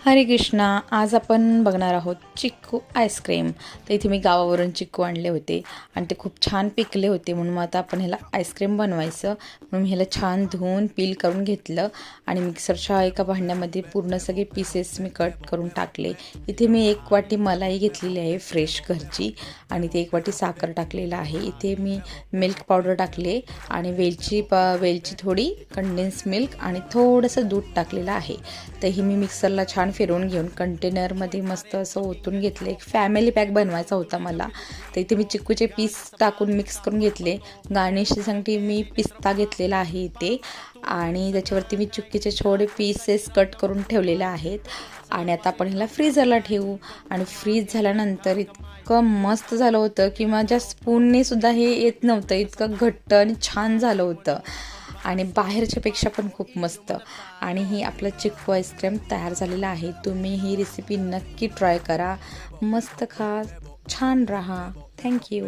हरे कृष्णा. आज आपण बघणार आहोत चिक्कू आईस्क्रीम. तर इथे मी गावावरून चिक्कू आणले होते आणि ते खूप छान पिकले होते, म्हणून मग आता आपण ह्याला आईस्क्रीम बनवायचं. म्हणून मी ह्याला छान धुवून पील करून घेतलं आणि मिक्सरच्या एका भांड्यामध्ये पूर्ण सगळे पीसेस मी कट करून टाकले. इथे मी 1 वाटी मलाई घेतलेली आहे फ्रेश घरची आणि ते 1 वाटी साखर टाकलेलं आहे. इथे मी मिल्क पावडर टाकले आणि वेलची थोडी, कंडेन्स मिल्क आणि थोडंसं दूध टाकलेलं आहे. तर ही मी मिक्सरला छान फिरवून घेऊन कंटेनरमध्ये मस्त असं ओतून घेतले. एक फॅमिली पॅक बनवायचा होता मला, तर इथे मी चिक्कूचे पीस टाकून मिक्स करून घेतले. गार्निशसाठी मी पिस्ता घेतलेला आहे इथे आणि त्याच्यावरती मी चिक्कीचे छोटे पीसेस कट करून ठेवलेले आहेत. आणि आता आपण ह्याला फ्रीझरला ठेवू. आणि फ्रीज झाल्यानंतर इतकं मस्त झालं होतं की माझ्या स्पूनने सुद्धा हे येत नव्हतं, इतकं घट्ट आणि छान झालं होतं आणि बाहेरच्यापेक्षा पण खूप मस्त. आणि ही आपलं चिक्कू आईस्क्रीम तयार झालेलं आहे. तुम्ही ही रेसिपी नक्की ट्राय करा. मस्त खा, छान राहा. थँक्यू.